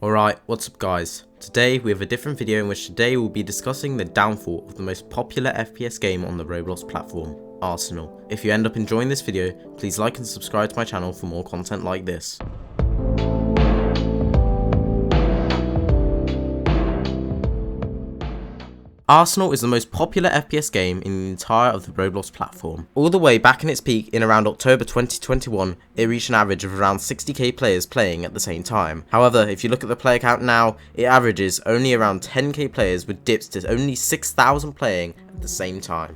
Alright, what's up guys? Today we have a different video in which today we'll be discussing the downfall of the most popular FPS game on the Roblox platform, Arsenal. If you end up enjoying this video, please like and subscribe to my channel for more content like this. Arsenal is the most popular FPS game in the entire of the Roblox platform. All the way back in its peak in around October 2021, it reached an average of around 60k players playing at the same time. However, if you look at the player count now, it averages only around 10k players with dips to only 6,000 playing at the same time.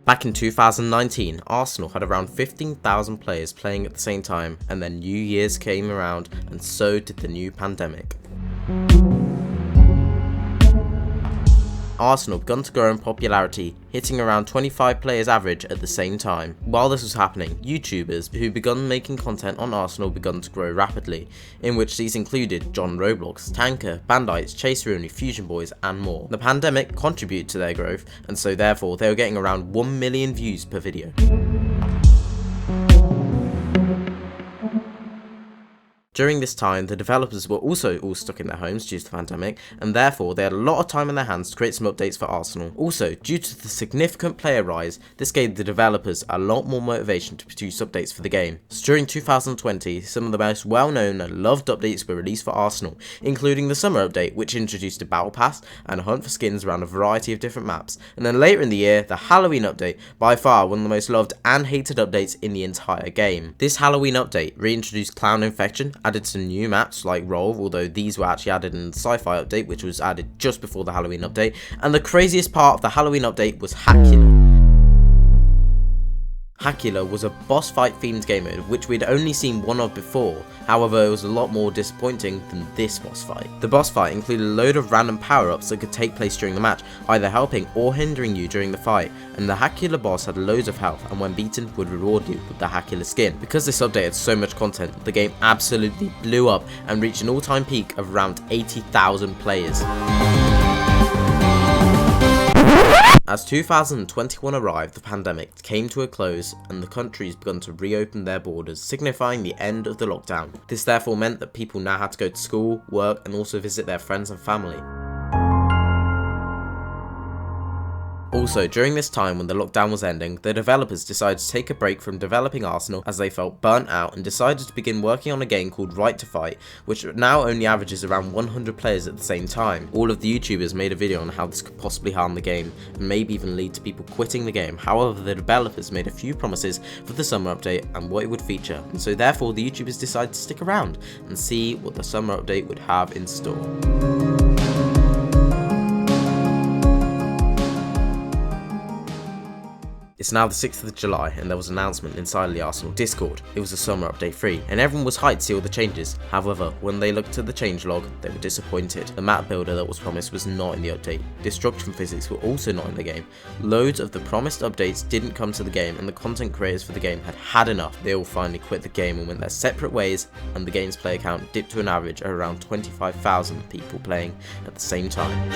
Back in 2019, Arsenal had around 15,000 players playing at the same time, and then New Year's came around and so did the new pandemic. Arsenal began to grow in popularity, hitting around 25 players average at the same time. While this was happening, YouTubers who began making content on Arsenal began to grow rapidly, in which these included John Roblox, Tanker, Bandites, Chase Rooney, Fusion Boys and more. The pandemic contributed to their growth, and so therefore they were getting around 1 million views per video. During this time, the developers were also all stuck in their homes due to the pandemic, and therefore they had a lot of time in their hands to create some updates for Arsenal. Also, due to the significant player rise, this gave the developers a lot more motivation to produce updates for the game. So during 2020, some of the most well-known and loved updates were released for Arsenal, including the summer update, which introduced a battle pass and a hunt for skins around a variety of different maps, and then later in the year, the Halloween update, by far one of the most loved and hated updates in the entire game. This Halloween update reintroduced Clown Infection, added some new maps like Roll, although these were actually added in the Cipher update, which was added just before the Halloween update, and the craziest part of the Halloween update was Hackula. Hackula was a boss fight themed game mode, which we'd only seen one of before, however it was a lot more disappointing than this boss fight. The boss fight included a load of random power-ups that could take place during the match, either helping or hindering you during the fight, and the Hackula boss had loads of health and when beaten would reward you with the Hackula skin. Because this update had so much content, the game absolutely blew up and reached an all-time peak of around 80,000 players. As 2021 arrived, the pandemic came to a close and the countries began to reopen their borders, signifying the end of the lockdown. This therefore meant that people now had to go to school, work and also visit their friends and family. Also, during this time when the lockdown was ending, the developers decided to take a break from developing Arsenal as they felt burnt out and decided to begin working on a game called Right to Fight, which now only averages around 100 players at the same time. All of the YouTubers made a video on how this could possibly harm the game and maybe even lead to people quitting the game. However, the developers made a few promises for the summer update and what it would feature, and so therefore the YouTubers decided to stick around and see what the summer update would have in store. It's now the 6th of July and there was an announcement inside the Arsenal Discord. It was a summer update free and everyone was hyped to see all the changes. However, when they looked at the changelog, they were disappointed. The map builder that was promised was not in the update. Destruction physics were also not in the game. Loads of the promised updates didn't come to the game and the content creators for the game had enough. They all finally quit the game and went their separate ways, and the game's player count dipped to an average of around 25,000 people playing at the same time.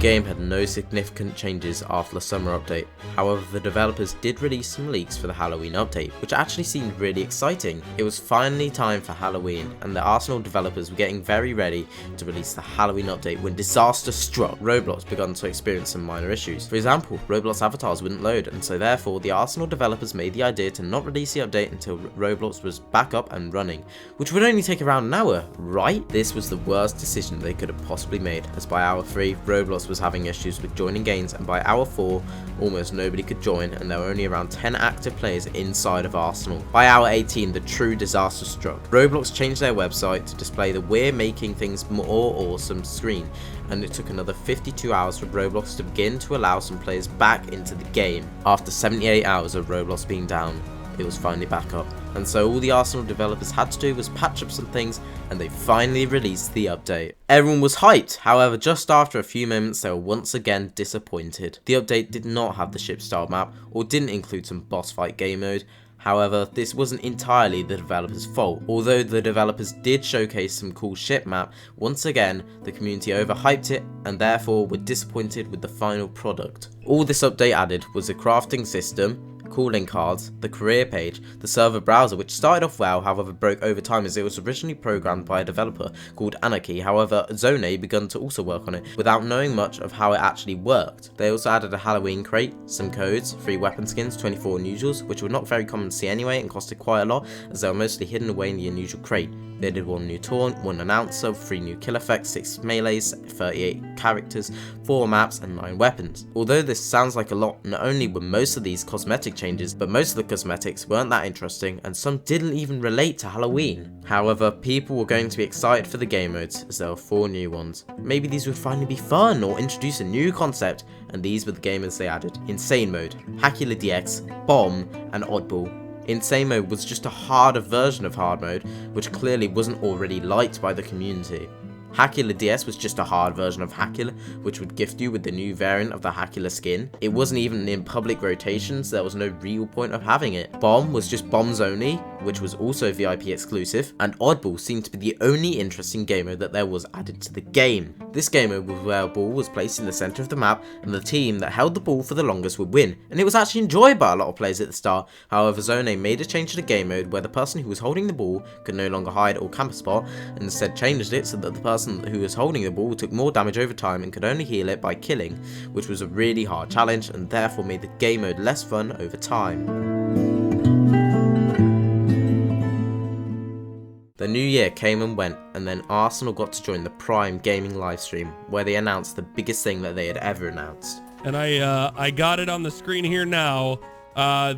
The game had no significant changes after the summer update. However, the developers did release some leaks for the Halloween update, which actually seemed really exciting. It was finally time for Halloween, and the Arsenal developers were getting very ready to release the Halloween update when disaster struck. Roblox began to experience some minor issues. For example, Roblox avatars wouldn't load, and so therefore the Arsenal developers made the idea to not release the update until Roblox was back up and running, which would only take around an hour, right? This was the worst decision they could have possibly made, as by hour 3, Roblox was having issues with joining games, and by hour 4 almost nobody could join and there were only around 10 active players inside of Arsenal. By hour 18 the true disaster struck. Roblox changed their website to display the "we're making things more awesome" screen, and it took another 52 hours for Roblox to begin to allow some players back into the game. After 78 hours of Roblox being down, it was finally back up, and so all the Arsenal developers had to do was patch up some things and they finally released the update. Everyone was hyped, however just after a few moments they were once again disappointed. The update did not have the ship style map or didn't include some boss fight game mode. However, this wasn't entirely the developers' fault. Although the developers did showcase some cool ship map, once again the community overhyped it and therefore were disappointed with the final product. All this update added was a crafting system, calling cards, the career page, the server browser, which started off well, however broke over time as it was originally programmed by a developer called Anarchy. However, Zone begun to also work on it without knowing much of how it actually worked. They also added a Halloween crate, some codes, 3 weapon skins, 24 unusuals, which were not very common to see anyway and costed quite a lot as they were mostly hidden away in the unusual crate. They did 1 new taunt, 1 announcer, 3 new kill effects, 6 melees, 38 characters, 4 maps and 9 weapons. Although this sounds like a lot, not only were most of these cosmetic changes, but most of the cosmetics weren't that interesting and some didn't even relate to Halloween. However, people were going to be excited for the game modes as there were 4 new ones. Maybe these would finally be fun or introduce a new concept, and these were the game modes they added. Insane mode, Hackula DX, Bomb and Oddball. Insane mode was just a harder version of hard mode, which clearly wasn't already liked by the community. Hackula DS was just a hard version of Hackula, which would gift you with the new variant of the Hackula skin. It wasn't even in public rotations, so there was no real point of having it. Bomb was just bombs only, which was also VIP exclusive, and Oddball seemed to be the only interesting game mode that there was added to the game. This game mode was where a ball was placed in the centre of the map, and the team that held the ball for the longest would win, and it was actually enjoyed by a lot of players at the start. However, Zone made a change to the game mode where the person who was holding the ball could no longer hide or camp a spot, and instead changed it so that the person who was holding the ball took more damage over time and could only heal it by killing, which was a really hard challenge and therefore made the game mode less fun over time. The new year came and went, and then Arsenal got to join the Prime Gaming livestream, where they announced the biggest thing that they had ever announced. And I got it on the screen here now.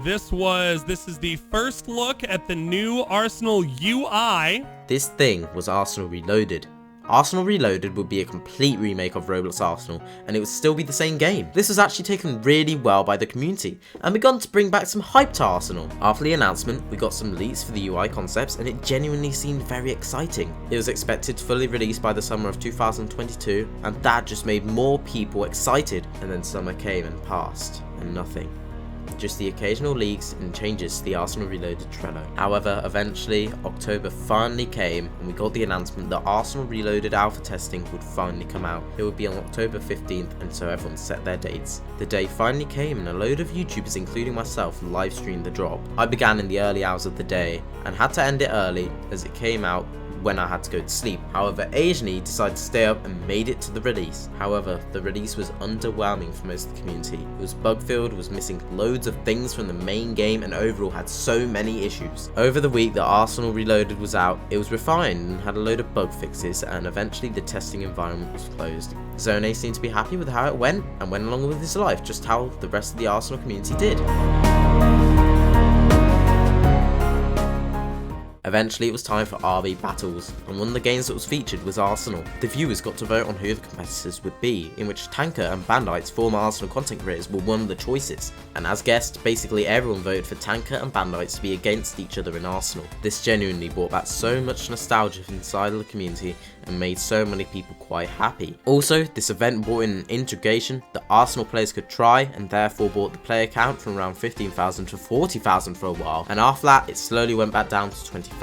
This is the first look at the new Arsenal UI. This thing was Arsenal Reloaded. Arsenal Reloaded would be a complete remake of Roblox Arsenal, and it would still be the same game. This was actually taken really well by the community, and begun to bring back some hype to Arsenal. After the announcement, we got some leaks for the UI concepts, and it genuinely seemed very exciting. It was expected to fully release by the summer of 2022, and that just made more people excited, and then summer came and passed, and nothing. Just the occasional leaks and changes to the Arsenal Reloaded Trello. However, eventually, October finally came and we got the announcement that Arsenal Reloaded alpha testing would finally come out. It would be on October 15th, and so everyone set their dates. The day finally came and a load of YouTubers, including myself, live streamed the drop. I began in the early hours of the day and had to end it early as it came out when I had to go to sleep. However, Asian decided to stay up and made it to the release. However, the release was underwhelming for most of the community. It was bug-filled, was missing loads of things from the main game, and overall had so many issues. Over the week that Arsenal Reloaded was out, it was refined and had a load of bug fixes, and eventually the testing environment was closed. Zone seemed to be happy with how it went, and went along with his life, just how the rest of the Arsenal community did. Eventually it was time for RB battles, and one of the games that was featured was Arsenal. The viewers got to vote on who the competitors would be, in which Tanker and Bandite's former Arsenal content creators were one of the choices. And as guessed, basically everyone voted for Tanker and Bandite to be against each other in Arsenal. This genuinely brought back so much nostalgia inside of the community and made so many people quite happy. Also, this event brought in an integration that Arsenal players could try, and therefore brought the player count from around 15,000 to 40,000 for a while, and after that it slowly went back down to 20,000.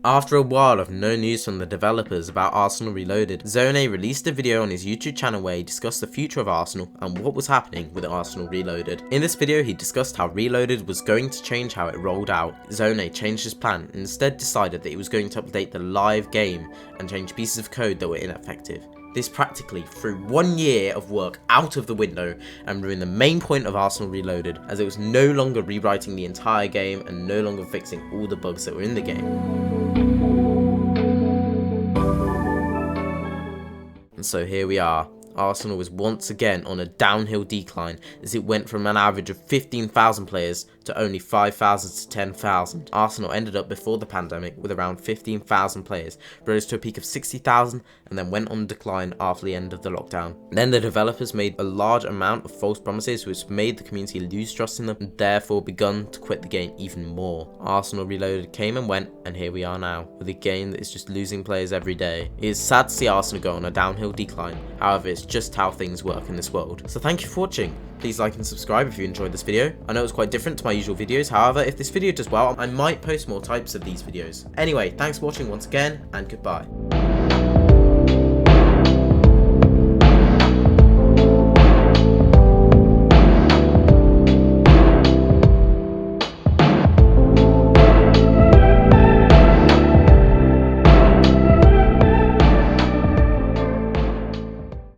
After a while of no news from the developers about Arsenal Reloaded, Zone released a video on his YouTube channel where he discussed the future of Arsenal and what was happening with Arsenal Reloaded. In this video, he discussed how Reloaded was going to change how it rolled out. Zone changed his plan and instead decided that he was going to update the live game and change pieces of code that were ineffective. This practically threw 1 year of work out of the window and ruined the main point of Arsenal Reloaded, as it was no longer rewriting the entire game and no longer fixing all the bugs that were in the game. And so here we are. Arsenal was once again on a downhill decline as it went from an average of 15,000 players to only 5,000 to 10,000. Arsenal ended up before the pandemic with around 15,000 players, rose to a peak of 60,000 and then went on decline after the end of the lockdown. Then the developers made a large amount of false promises which made the community lose trust in them and therefore begun to quit the game even more. Arsenal Reloaded came and went, and here we are now with a game that is just losing players every day. It is sad to see Arsenal go on a downhill decline, however it's just how things work in this world. So thank you for watching. Please like and subscribe if you enjoyed this video. I know it's quite different to my usual videos, however if this video does well I might post more types of these videos. Anyway, thanks for watching once again and goodbye.